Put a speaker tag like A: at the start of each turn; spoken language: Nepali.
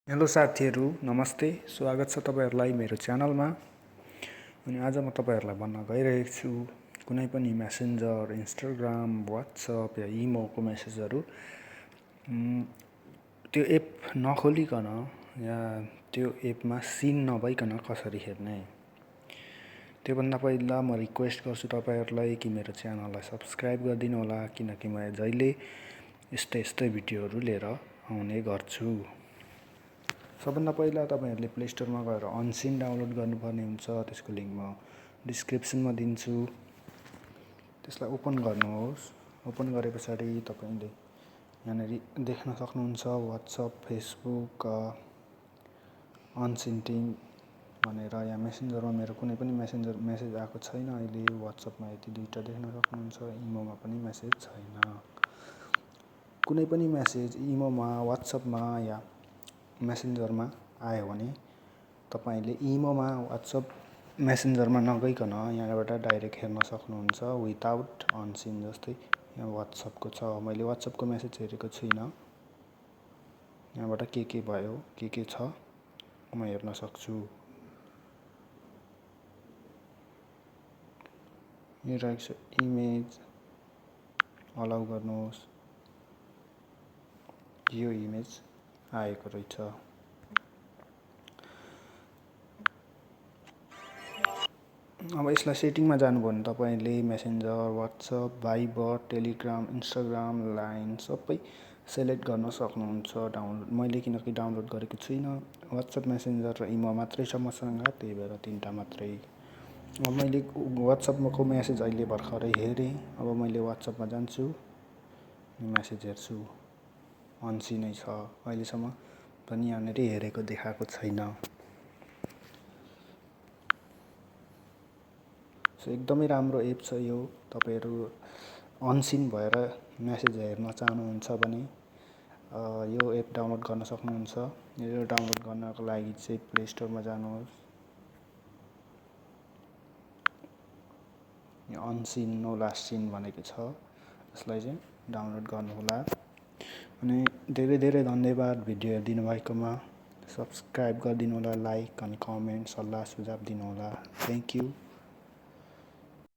A: हेलो साथीहरू, नमस्ते। स्वागत छ तपाईहरुलाई मेरो च्यानलमा। अनि आज म तपाईहरुलाई भन्न गइरहेको छु कुनै पनि मेसेन्जर, इन्स्टाग्राम, व्हाट्सएप या इमोको मेसेजहरु त्यो एप नखोलिकन या त्यो एपमा सिन नभइकन कसरी हेर्ने। त्यो भन्दा पहिला म रिक्वेस्ट गर्छु तपाईहरुलाई कि मेरो च्यानललाई सब्स्क्राइब गरिदिनु होला, किनकि म जहिले यस्तै भिडियोहरु लिएर आउने गर्छु। सबभन्दा पहिला तपाईहरुले प्ले स्टोरमा गएर अनसिन डाउनलोड गर्नुपर्ने हुन्छ। त्यसको लिंक म डिस्क्रिप्सनमा दिन्छु। त्यसलाई ओपन गर्नुहोस्। ओपन गरेपछि तपाईले यहाँनेरि देख्न सक्नुहुन्छ व्हाट्सएप, फेसबुक, अनसिन्टिङ भनेर। यहाँ मेसेन्जरमा मेरो कुनै पनि मेसेज आएको छैन अहिले। व्हाट्सएपमा यति दुईटा देख्न सक्नुहुन्छ, इमोमा पनि मेसेज छैन। कुनै पनि मेसेज इमोमा, व्हाट्सएपमा या मेसेन्जरमा आयो भने तपाईले इमोमा, व्हाट्सएप, मेसेन्जरमा नगइकन यहाँबाट डाइरेक्ट हेर्न सक्नुहुन्छ विदाउट अनसिन। जस्तै यहाँ व्हाट्सएपको छ, मैले व्हाट्सएपको मेसेज हेरेको छुइनँ। यहाँबाट के भयो, के छ म हेर्न सक्छु। यो रहेको छ इमेज, अलाउ गर्नुहोस्। यो इमेज आएको रहेछ। अब यसलाई सेटिङमा जानुभयो भने तपाईले messenger, WhatsApp, Viber, Telegram, Instagram, line सबै सेलेक्ट गर्न सक्नुहुन्छ। मैले किनकि डाउनलोड गरेको छुइनँ। व्हाट्सएप, मेसेन्जर र इमो मात्रै छ मसँग, त्यही भएर तीनटा मात्रै। अब मैले व्हाट्सएपको मेसेज अहिले भर्खरै हेरेँ। अब मैले व्हाट्सएपमा जान्छु, मेसेज हेर्छु। अनसिनै छ अहिलेसम्म पनि यहाँनेरि हेरेको देखाएको छैन। एकदमै राम्रो एप छ यो। तपाईहरु अनसिन भएर मेसेज हेर्न चाहनुहुन्छ भने यो एप डाउनलोड गर्न सक्नुहुन्छ। यो डाउनलोड गर्नको लागि चाहिँ प्ले स्टोरमा जानुहोस्। यो अनसिन नो लास्ट सिन भनेको छ, यसलाई चाहिँ डाउनलोड गर्नुहोला। अनि धेरै धन्यवाद भिडियो हेरिदिनु भएकोमा। सब्स्क्राइब गरिदिनु होला, लाइक अनि कमेन्ट, सल्लाह सुझाव दिनु होला। Thank you.